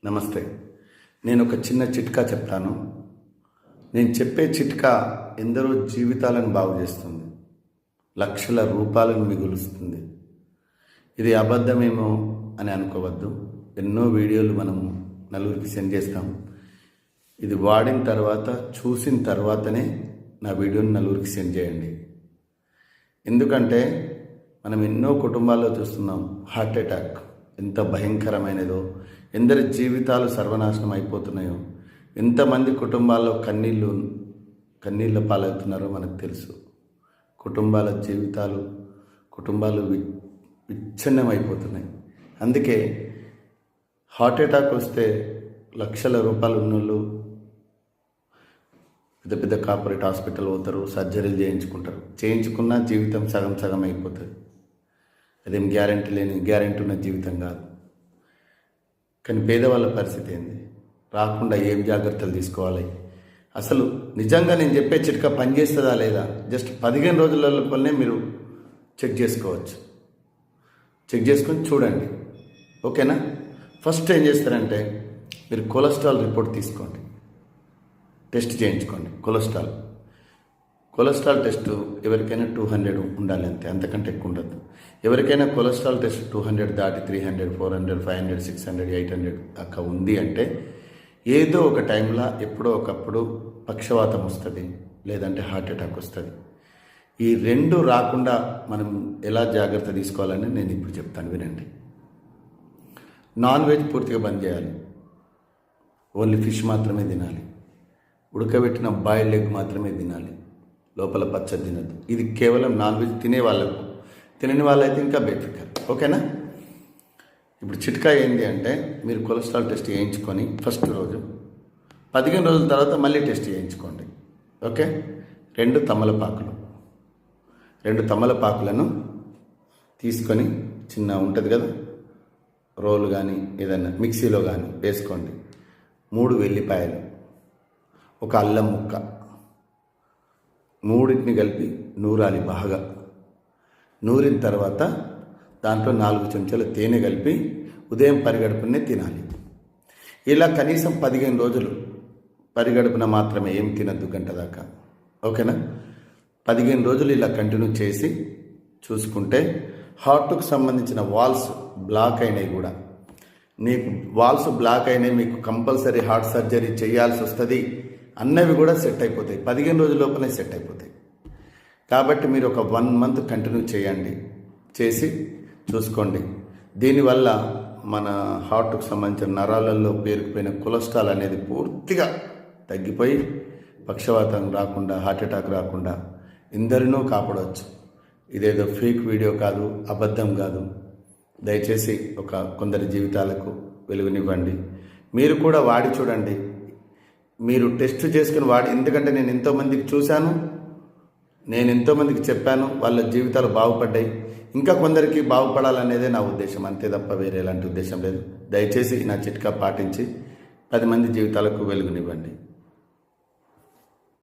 నమస్తే. నేను ఒక చిన్న చిట్కా చెప్తాను. నేను చెప్పే చిట్కా ఎందరో జీవితాలను బాగు చేస్తుంది, లక్షల రూపాయలను మిగులుస్తుంది. ఇది అబద్ధమేమో అని అనుకోవద్దు. ఎన్నో వీడియోలు మనం నలుగురికి సెండ్ చేస్తాం. ఇది వాడిన తర్వాత, చూసిన తర్వాతనే నా వీడియోని నలుగురికి సెండ్ చేయండి. ఎందుకంటే మనం ఎన్నో కుటుంబాల్లో చూస్తున్నాం, హార్ట్ అటాక్ ఎంత భయంకరమైనదో, ఎందరి జీవితాలు సర్వనాశనం అయిపోతున్నాయో, ఎంతమంది కుటుంబాల్లో కన్నీళ్ళ పాలవుతున్నారో మనకు తెలుసు. కుటుంబాల జీవితాలు, కుటుంబాలు విచ్ఛిన్నం అయిపోతున్నాయి. అందుకే హార్ట్ అటాక్ వస్తే లక్షల రూపాయలు ఉన్నోళ్ళు పెద్ద పెద్ద కార్పొరేట్ హాస్పిటల్ పోతారు, సర్జరీలు చేయించుకుంటారు. చేయించుకున్నా జీవితం సగం సగం అయిపోతుంది. అదేం గ్యారెంటీ ఉన్న జీవితం కాదు. కానీ పేదవాళ్ళ పరిస్థితి ఏంది? రాకుండా ఏం జాగ్రత్తలు తీసుకోవాలి? అసలు నిజంగా నేను చెప్పే చిట్కా పనిచేస్తుందా లేదా జస్ట్ 15 రోజుల లోపలనే మీరు చెక్ చేసుకోవచ్చు. చెక్ చేసుకొని చూడండి, ఓకేనా? ఫస్ట్ ఏం చేస్తారంటే మీరు కొలెస్ట్రాల్ రిపోర్ట్ తీసుకోండి, టెస్ట్ చేయించుకోండి. కొలెస్ట్రాల్ టెస్ట్ ఎవరికైనా 200 ఉండాలి, అంతే, అంతకంటే ఎక్కువ ఉండదు. ఎవరికైనా కొలెస్ట్రాల్ టెస్ట్ 200 దాటి 300, 400, 500, 600, 800 దాకా ఉంది అంటే ఏదో ఒక టైంలో ఎప్పుడో ఒకప్పుడు పక్షవాతం వస్తుంది, లేదంటే హార్ట్ అటాక్ వస్తుంది. ఈ రెండు రాకుండా మనం ఎలా జాగ్రత్త తీసుకోవాలని నేను ఇప్పుడు చెప్తాను, వినండి. నాన్ వెజ్ పూర్తిగా బంద్ చేయాలి. ఓన్లీ ఫిష్ మాత్రమే తినాలి. ఉడకబెట్టిన బాయిల్డ్ ఎగ్ మాత్రమే తినాలి. లోపల పచ్చడి తినద్దు. ఇది కేవలం నాన్ వెజ్ తినే వాళ్ళకు. తినని వాళ్ళైతే ఇంకా బెటర్, ఓకేనా? ఇప్పుడు చిట్కా ఏంటి అంటే మీరు కొలెస్ట్రాల్ టెస్ట్ చేయించుకొని ఫస్ట్ రోజు 15 రోజుల తర్వాత మళ్ళీ టెస్ట్ చేయించుకోండి, ఓకే? 2 తమలపాకులను తీసుకొని, చిన్న ఉంటుంది కదా రోలు కానీ ఏదైనా మిక్సీలో కానీ వేసుకోండి. 3 వెల్లిపాయలు, ఒక అల్లం ముక్క, మూడింటిని కలిపి నూరాలి. బాగా నూరిన తర్వాత దాంట్లో 4 చెంచాలు తేనె కలిపి ఉదయం పరిగడుపునే తినాలి. ఇలా కనీసం 15 రోజులు పరిగడుపున మాత్రమే, ఏం తినద్దు గంట దాకా, ఓకేనా? 15 రోజులు ఇలా కంటిన్యూ చేసి చూసుకుంటే హార్ట్కు సంబంధించిన వాల్స్ బ్లాక్ అయినాయి కూడా, నీకు వాల్స్ బ్లాక్ అయినాయి, మీకు కంపల్సరీ హార్ట్ సర్జరీ చేయాల్సి వస్తుంది అన్నవి కూడా సెట్ అయిపోతాయి. 15 రోజుల లోపలే సెట్ అయిపోతాయి. కాబట్టి మీరు ఒక 1 మంత్ కంటిన్యూ చేయండి, చేసి చూసుకోండి. దీనివల్ల మన హార్ట్కు సంబంధించిన నరాలలో పేరుకుపోయిన కొలెస్ట్రాల్ అనేది పూర్తిగా తగ్గిపోయి పక్షవాతం రాకుండా, హార్ట్ అటాక్ రాకుండా ఎందరినో కాపాడవచ్చు. ఇదేదో ఫేక్ వీడియో కాదు, అబద్ధం కాదు. దయచేసి కొందరి జీవితాలకు వెలుగునివ్వండి. మీరు కూడా వాడి చూడండి. మీరు టెస్ట్ చేసుకుని వాడి, ఎందుకంటే నేను ఎంతోమందికి చూశాను, నేను ఎంతోమందికి చెప్పాను, వాళ్ళ జీవితాలు బాగుపడ్డాయి. ఇంకా కొందరికి బాగుపడాలనేదే నా ఉద్దేశం, అంతే తప్ప వేరే ఎలాంటి ఉద్దేశం లేదు. దయచేసి నా చిట్కా పాటించి 10 మంది జీవితాలకు వెలుగునివ్వండి.